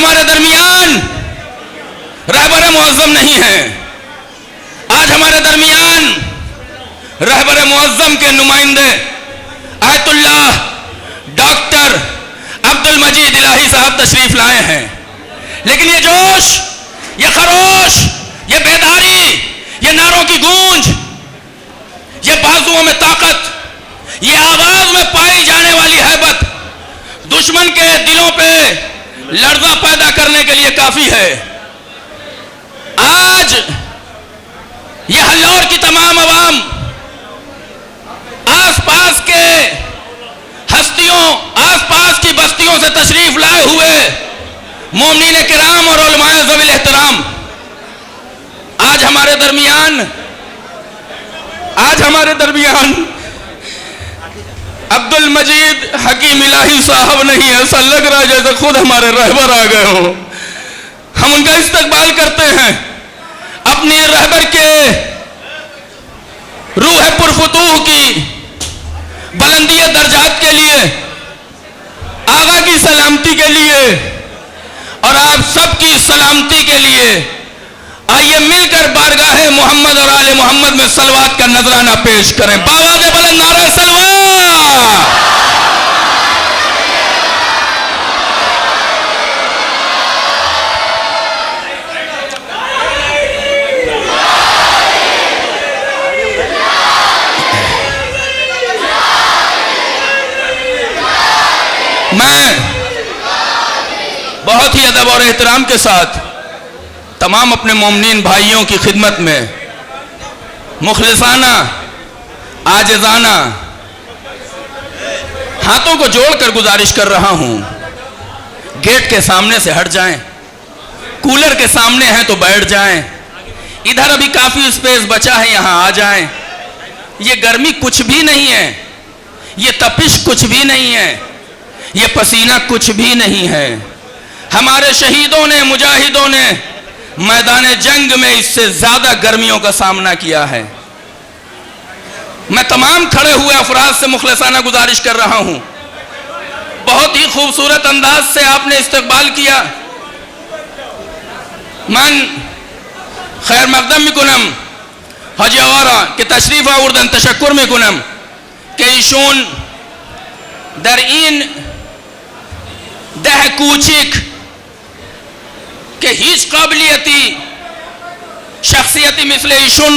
हमारे दरमियान रहबर मुअज्जम नहीं है। आज हमारे दरमियान रहबर मुअज्जम के नुमाइंदे आयतुल्लाह डॉक्टर अब्दुल मजीद इलाही साहब तशरीफ लाए हैं, लेकिन ये जोश, ये खरोश, ये बेदारी, ये नारों की गूंज, ये बाजुओं में ताकत, ये आवाज में पाई जाने वाली हैबत दुश्मन के दिलों पे लर्जा पैदा करने के लिए काफी है। आज ये हल्लौर की तमाम अवाम, आसपास के हस्तियों, आसपास की बस्तियों से तशरीफ लाए हुए मोमिनीन किराम और उलमाए ज़वील एहतराम, आज हमारे दरमियान अब्दुल मजीद हकीम इलाही साहब नहीं है। ऐसा लग रहा है जैसे खुद हमारे रहबर आ गए हो। हम उनका इस्तकबाल करते हैं अपनी रहबर के रूह पुरफुतूह की बुलंदी दर्जात के लिए, आगा की सलामती के लिए और आप सबकी सलामती के लिए आइए मिलकर बारगाहे मोहम्मद और आले मोहम्मद में सलवात का नजराना पेश करें। बावाज़े बुलंद नारे सलवात। मैं बहुत ही अदब और एहतराम के साथ तमाम अपने मोमिनीन भाइयों की खिदमत में मुखलिसाना आजिज़ाना हाथों को जोड़कर गुजारिश कर रहा हूं, गेट के सामने से हट जाएं, कूलर के सामने हैं तो बैठ जाएं, इधर अभी काफी स्पेस बचा है, यहां आ जाएं। ये गर्मी कुछ भी नहीं है, ये तपिश कुछ भी नहीं है, ये पसीना कुछ भी नहीं है। हमारे शहीदों ने, मुजाहिदों ने मैदान जंग में इससे ज्यादा गर्मियों का सामना किया है। मैं तमाम खड़े हुए अफराद से मुखलिसाना गुजारिश कर रहा हूं, बहुत ही खूबसूरत अंदाज से आपने इस्तकबाल किया। मन खैर मकदम मिकुनम हजी आवारा के तशरीफ आवर्दन तशक्कुर मिकुनम के इशून दर इन दह कूचिक के हिच काबिलियती शख्सियती मिसले इशून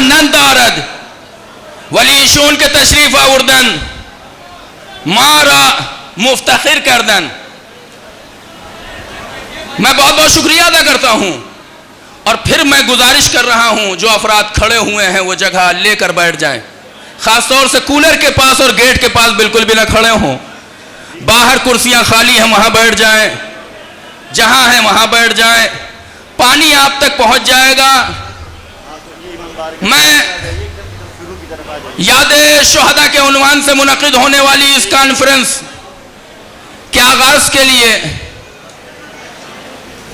नंदारद वली इशून के तशरीफ आवर्दन मारा मुफ्तखिर करदन। मैं बहुत बहुत शुक्रिया अदा करता हूं और फिर मैं गुजारिश कर रहा हूं जो अफराद खड़े हुए हैं वो जगह लेकर बैठ जाएं, खासतौर से कूलर के पास और गेट के पास बिल्कुल भी ना खड़े हों। बाहर कुर्सियां खाली हैं, वहां बैठ जाएं, जहां है वहां बैठ जाएं, पानी आप तक पहुंच जाएगा। मैं याद शुहदा के उन्वान से मुनक़िद होने वाली इस कॉन्फ्रेंस के आगाज के लिए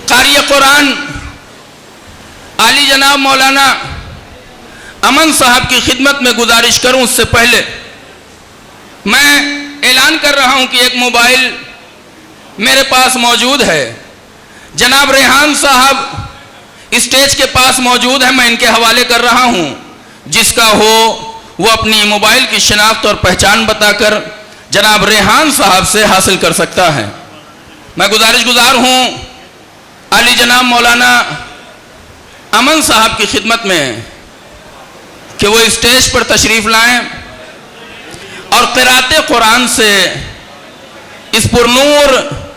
कारी कुरान आली जनाब मौलाना अमन साहब की खिदमत में गुजारिश करूं, उससे पहले मैं ऐलान कर रहा हूं कि एक मोबाइल मेरे पास मौजूद है। जनाब रेहान साहब स्टेज के पास मौजूद है, मैं इनके हवाले कर रहा हूं। जिसका हो वो अपनी मोबाइल की शिनाख्त और पहचान बताकर जनाब रेहान साहब से हासिल कर सकता है। मैं गुजारिश हूं आली जनाब मौलाना अमन साहब की खिदमत में कि वो स्टेज पर तशरीफ लाएं और क़िराअत कुरान से इस पुरनूर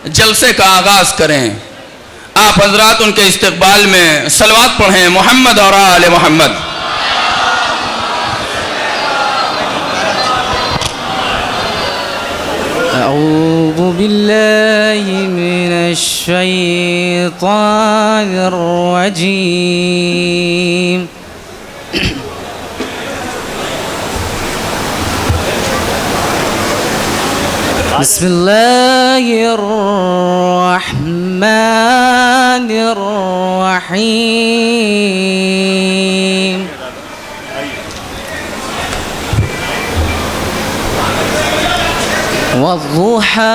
जलसे का आगाज करें। आप हजरात उनके इस्तकबाल में सलवात पढ़ें, मोहम्मद और आले मोहम्मद। अऊज़ु बिल्लाहि मिनश शैतानिर रजीम। बिस्मिल्लाहिर रहमानिर रहीम। वद्दुहा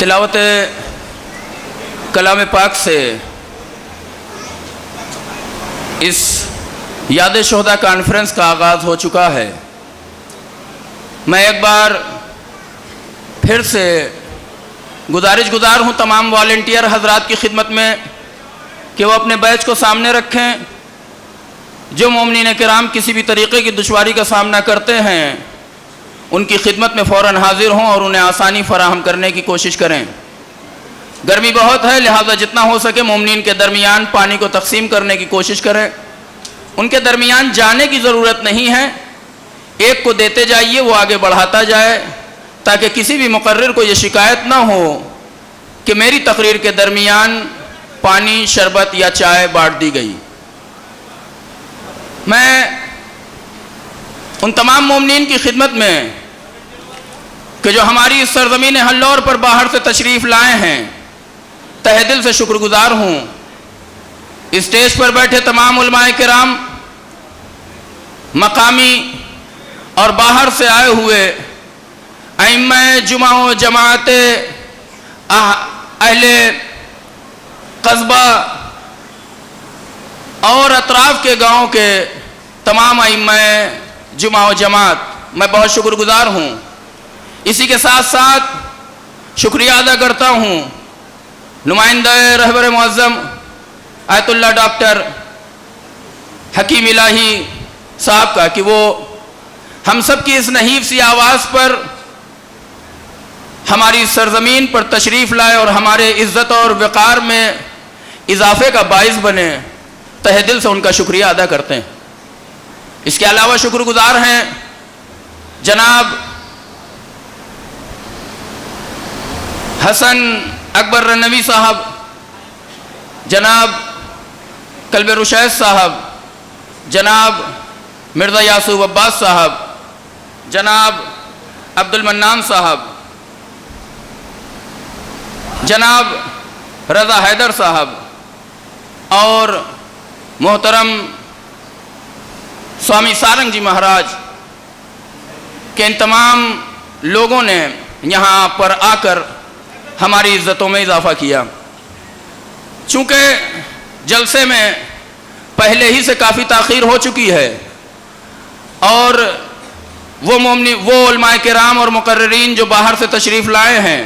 तिलावत कलाम पाक से इस याद शोहदा कॉन्फ्रेंस का आगाज़ हो चुका है। मैं एक बार फिर से गुज़ार हूँ तमाम वॉलंटियर हजरात की खिदमत में कि वो अपने बैच को सामने रखें। जो मोमिनीन किराम किसी भी तरीक़े की दुश्वारी का सामना करते हैं उनकी खिदमत में फ़ौरन हाजिर हों और उन्हें आसानी फराहम करने की कोशिश करें। गर्मी बहुत है, लिहाजा जितना हो सके मोमिनीन के दरमियान पानी को तकसीम करने की कोशिश करें। उनके दरमियान जाने की ज़रूरत नहीं है, एक को देते जाइए, वो आगे बढ़ाता जाए, ताकि किसी भी मुकर्रिर को ये शिकायत ना हो कि मेरी तकरीर के दरमियान पानी, शरबत या चाय बांट दी गई। मैं उन तमाम मोमिनीन की खिदमत में कि जो हमारी इस सरज़मीन हल्लौर पर बाहर से तशरीफ़ लाए हैं तहे दिल से शुक्रगुजार हूँ। इस स्टेज पर बैठे तमाम उलमाए किराम, मकामी और बाहर से आए हुए अइम्मा जुमा व जमात, अहले कस्बा और अतराफ़ के गाँव के तमाम अइम्मा जुमा व जमात, मैं बहुत शुक्रगुजार हूँ। इसी के साथ साथ शुक्रिया अदा करता हूँ नुमाइंदा रहबर मुअज़्ज़म आयतुल्लाह डॉक्टर हकीम इलाही साहब का कि वो हम सब की इस नहीफ सी आवाज़ पर हमारी सरजमीन पर तशरीफ़ लाए और हमारे इज़्ज़त और वक़ार में इजाफे का बाइस बने, तहे दिल से उनका शुक्रिया अदा करते हैं। इसके अलावा शुक्रगुजार हैं जनाब हसन अकबर रनवी साहब, जनाब कल्बे रुशैद साहब, जनाब मिर्ज़ा यासूब अब्बास साहब, जनाब अब्दुल मन्नान साहब, जनाब रज़ा हैदर साहब और मोहतरम स्वामी सारंग जी महाराज के इन तमाम लोगों ने यहाँ पर आकर हमारी इज़्ज़तों में इजाफ़ा किया। चूँकि जलसे में पहले ही से काफ़ी ताख़ीर हो चुकी है और वो उलमाए किराम और मुकर्रिरीन जो बाहर से तशरीफ़ लाए हैं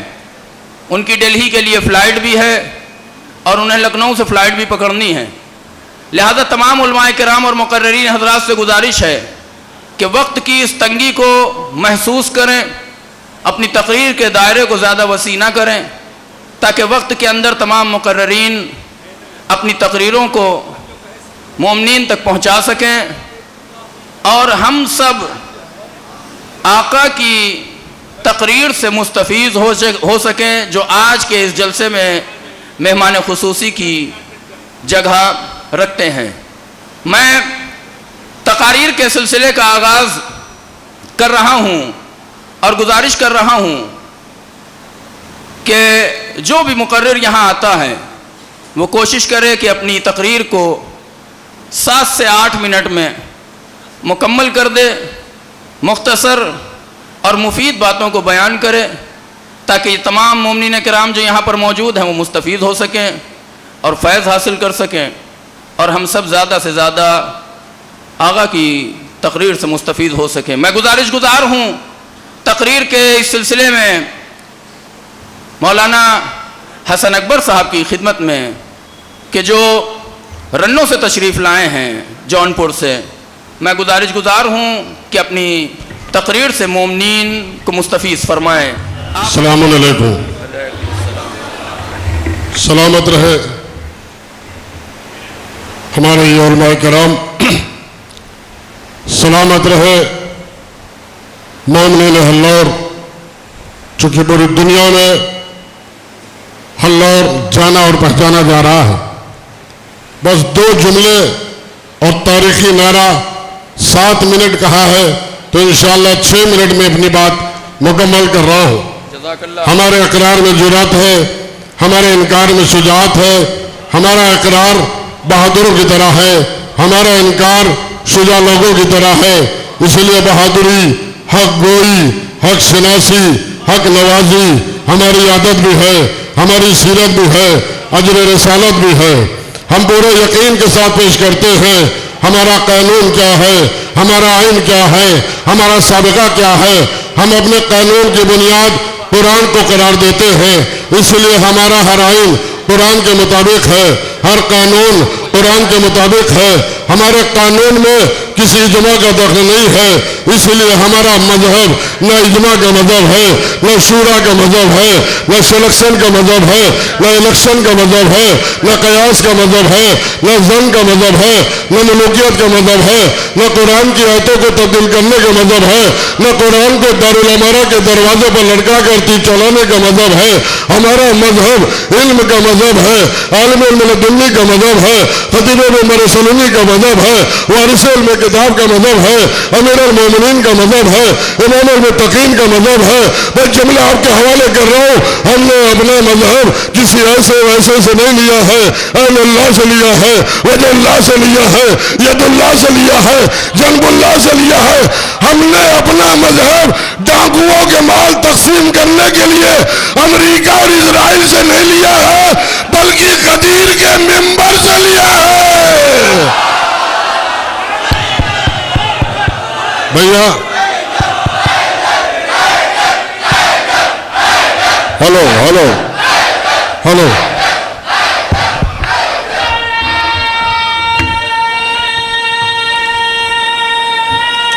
उनकी दिल्ली के लिए फ़्लाइट भी है और उन्हें लखनऊ से फ़्लाइट भी पकड़नी है। लिहाजा तमाम उलमाए किराम और मुकर्रिरीन हज़रात से गुजारिश है कि वक्त की इस तंगी को महसूस करें, अपनी तकरीर के दायरे को ज़्यादा वसी ना करें, ताकि वक्त के अंदर तमाम मुकर्रिरीन अपनी तकरीरों को मोमिनीन तक पहुँचा सकें और हम सब आका की तकरीर से मुस्तफ़ीज़ हो सकें जो आज के इस जलसे में मेहमान खुसूसी की जगह रखते हैं। मैं तकारीर के सिलसिले का आगाज़ कर रहा हूँ और गुजारिश कर रहा हूँ कि जो भी मुकर्रिर यहाँ आता है वो कोशिश करे कि अपनी तकरीर को 7 से 8 मिनट में मुकम्मल कर दे, मुख्तसर और मुफीद बातों को बयान करे, ताकि तमाम मोमिनीन किराम जो यहाँ पर मौजूद हैं वो मुस्तफ़ीज़ हो सकें और फैज़ हासिल कर सकें और हम सब ज़्यादा से ज़्यादा आगा की तकरीर से मुस्तफ़ीज़ हो सकें। मैं गुज़ार हूँ तकरीर के इस सिलसिले में मौलाना हसन अकबर साहब की खिदमत में कि जो रन्नों से तशरीफ़ लाए हैं जौनपुर से, मैं गुज़ार हूँ कि अपनी तकरीर से मोमिनीन को मुस्तफ़ीज़ फरमाएँ। अस्सलामु अलैकुम। सलामत रहे हमारे ये उलमाए किराम, सलामत रहे मोमिनीन हल्लौर। चूँकि पूरी दुनिया में हल्लौर जाना और पहचाना जा रहा है, बस 2 जुमले और तारीखी नारा 7 मिनट कहा है तो इंशाअल्लाह 6 मिनट में अपनी बात मुकम्मल कर रहा हूँ। हमारे इकरार में जुरात है, हमारे इनकार में शुजाअत है, हमारा इकरार बहादुरों की तरह है, हमारा इनकार शुजा लोगों की तरह है। इसलिए बहादुरी, हक गोई, हक शनासी, हक नवाजी हमारी आदत भी है, हमारी सीरत भी है, अजर रसालत भी है। हम पूरे यकीन के साथ पेश करते हैं हमारा कानून क्या है, हमारा आइन क्या है, हमारा साबिका क्या है। हम अपने कानून की बुनियाद कुरान को करार देते हैं, इसलिए हमारा हर आइन कुरान के मुताबिक है, हर कानून कुरान के मुताबिक है। हमारे कानून में किसी इजमा का दखल नहीं है, इसलिए हमारा मजहब न इजमा का मजहब है, न शूरा का मजहब है, न सिलेक्शन का मजहब है, न इलेक्शन का मजहब है, न कयास का मजहब है, न जन का मजहब है, न मलूकियत का मजहब है, न कुरान की आयतों को तब्दील करने का मजहब है, न कुरान को दारुल अमारा के दरवाजे पर लटका कर तीर चलाने का मजहब है। हमारा मजहब इल्म का मजहब है, आलिम दुन्नी का मजहब है, खतीब मरसलूनी का मजहब है, वारिस इल्म किताब का मजहब है, अमीर मोमिनीन का मजहब है, इमाम मुत्तकीन का मजहब है। मैं जुमला आपके हवाले कर रहा हूँ। हमने अपना मजहब किसी ऐसे वैसे से नहीं लिया है, अल्लाह से लिया है, वजल्लाह से लिया है, यदुल्लाह से लिया है, जनबुल्लाह से लिया है। हमने अपना मजहब डाकुओं के माल तकसीम करने के लिए अमेरिका और इजराइल से नहीं लिया है, बल्कि गदीर के मिंबर से लिया है। भैया हेलो हेलो हेलो,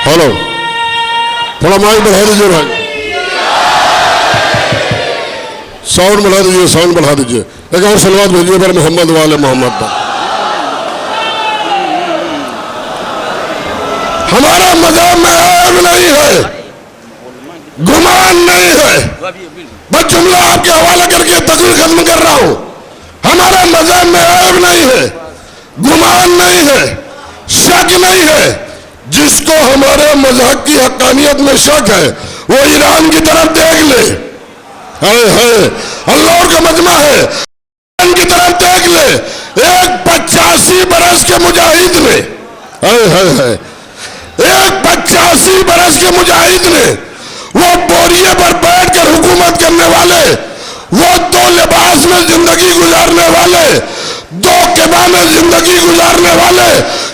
हेलो, थोड़ा माइक बढ़ा दीजिए भाई, साउंड बढ़ा दीजिए, साउंड बढ़ा दीजिए। एक और सलवात भेजिए पर मोहम्मद वाले मोहम्मद पर। हमारा मजहब में ऐब नहीं है, गुमान नहीं है। बस जुमला आपके हवाले करके तकरीर खत्म कर रहा हूं। हमारे मजहब में ऐब नहीं है, गुमान नहीं है, शक नहीं है। जिसको हमारे मजहब की हक्कानियत में शक है वो ईरान की तरफ देख ले, है अल्लाह का मजमा है, ईरान की तरफ देख ले। एक 85 बरस के मुजाहिद ने, है एक 85 बरस के मुजाहिद ने, वो बोरिए पर बैठकर हुकूमत करने वाले, वो 2 लिबास में जिंदगी गुजारने वाले, 2 क़िबा में जिंदगी गुजारने वाले,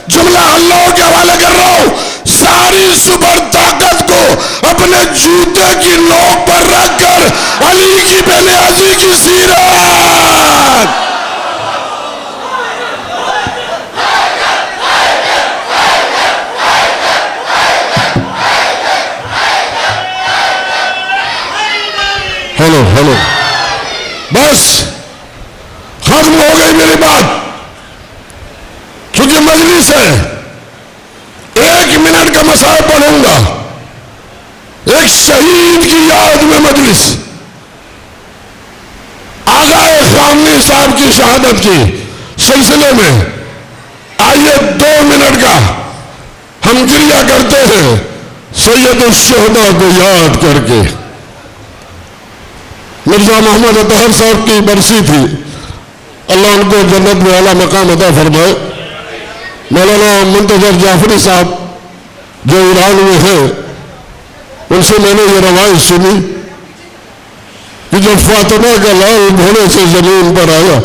जुमला अल्लाह के हवाले कर रहा हूं, सारी सुपर ताकत को अपने जूते की नोक पर रखकर अली की बेनियाजी की सीरत, हेलो, बस खत्म हो गई मेरी बात। क्योंकि मजलिस है, 1 मिनट का मसाला पढ़ूंगा। एक शहीद की याद में मजलिस, आगाए ख़ामनी साहब की शहादत की सिलसिले में आइए 2 मिनट का हम गिरिया करते हैं सैयद शहदा को याद करके। मिर्जा मोहम्मद अतहर साहब की बरसी थी, अल्लाह उनको जन्नत में आला मकाम अता फरमाए। मौलाना मुंतजर जाफरी साहब जो ईरान में है, उनसे मैंने ये रवायत सुनी कि जब फातिमा का लाल घोड़े से जमीन पर आया,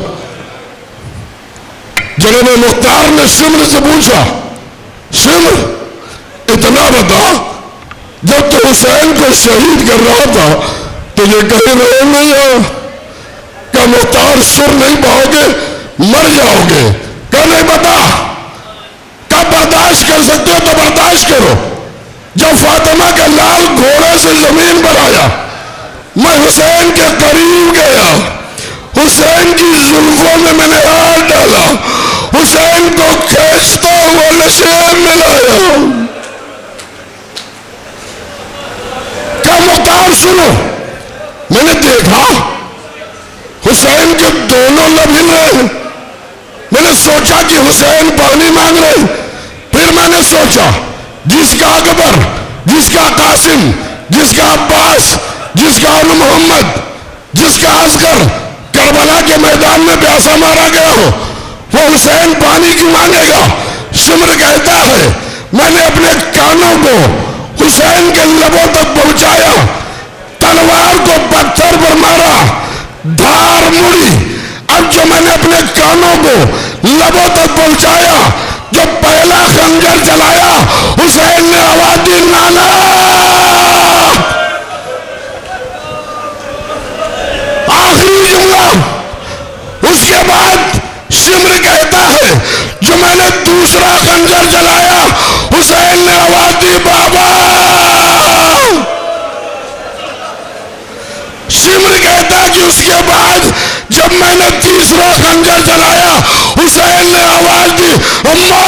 जनाब मुख्तार ने सिमर से पूछा, सिमर इतना बता, जब तो हुसैन को शहीद कर रहा था तुझे कहीं रहे नहीं हो, क्या मुख्तार सुर नहीं पाओगे, मर जाओगे? क्या नहीं बता, कब बर्दाश्त कर सकते हो तो बर्दाश्त करो। जब फातिमा का लाल घोड़े से जमीन पर आया, मैं हुसैन के करीब गया, हुसैन की जुल्फों में मैंने हाथ डाला, हुसैन को खींचता हुआ नशेब में लाया। क्या मुख्तार सुनो, मैंने देखा हुसैन के दोनों लब हिल रहे हैं। मैंने सोचा कि हुसैन पानी मांग रहे। फिर मैंने सोचा जिसका अकबर, जिसका कासिम, जिसका अब्बास, जिसका अली मोहम्मद, जिसका असगर करबला के मैदान में प्यासा मारा गया हो, वो हुसैन पानी क्यों मांगेगा? सिमर कहता है मैंने अपने कानों को हुसैन के लबों तक पहुंचाया, तलवार को पत्थर पर मारा, धार मुड़ी। अब जो मैंने अपने कानों को लबों तक पहुंचाया, जो पहला खंजर चलाया, हुसैन ने आवाज दी नाना। आखिरी जुमला। उसके बाद सिमर कहता है जो मैंने दूसरा खंजर चलाया, हुसैन ने आवाज दी बाबा। सिमर कहता है कि उसके बाद जब मैंने तीसरा खंजर चलाया, हुसैन ने आवाज दी अम्मा।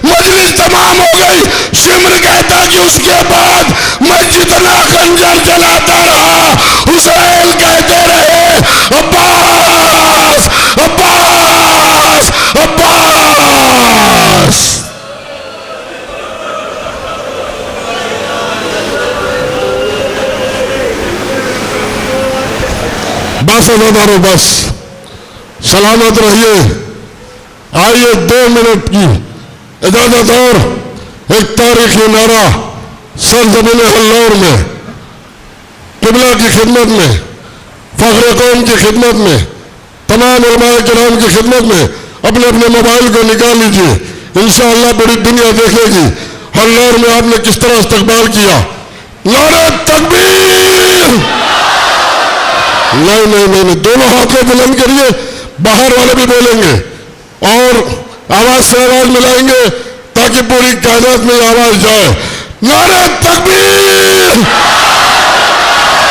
मजलिस तमाम हो गई। सिमर कहता है कि उसके बाद मैं जितना खंजर चलाता रहा, हुसैन कहते रहे अब्बास अब्बास अब्बास। बस अदादारों बस, सलामत रहिए। आइए 2 मिनट की इजाजत और एक तारीखी नारा सरजमीन हल्लौर में किबला की खिदमत में, फख्र कौम की खिदमत में, तमाम उलमाए किराम की खिदमत में अपने अपने मोबाइल को निकाल लीजिए। इंशाअल्लाह बड़ी दुनिया देखेगी हल्लौर में आपने किस तरह इस्तकबाल किया। नारे तकबीर। नहीं नहीं नहीं, दोनों हाथों बुलंद करिए, बाहर वाले भी बोलेंगे और आवाज से आवाज मिलाएंगे ताकि ताकि पूरी कायनात में आवाज जाए, नारे तकबीर,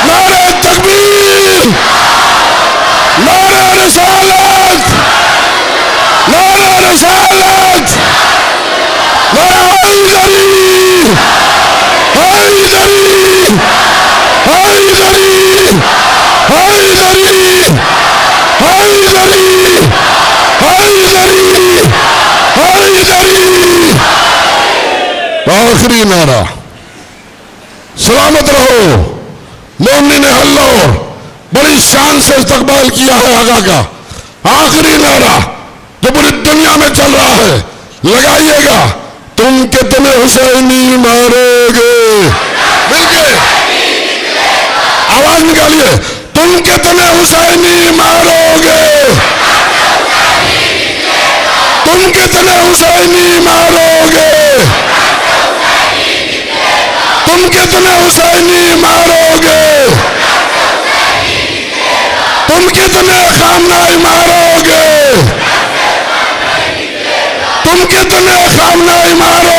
नारे तकबीर, नारे रिसालत, नारे रिसालत, नारे हैदरी, हैदरी, हैदरी, हैदरी, हैदरी, हैदरी, हैदरी। आखिरी नारा, सलामत रहो। मोमिन अल्लाह बड़ी शान से इस्तकबाल किया है आगा का। आखिरी नारा जो पूरी दुनिया में चल रहा है, लगाइएगा, तुम कितने हुसैनी मारोगे, मिलके आवाज निकालिए, तुम कितने हुसैनी मारोगे, तुम कितने हुसैनी मारोगे, तुम कितने हुसैनी मारोगे, तुम कितने खामनाई मारोगे, तुम कितने खामनाई मारोगे।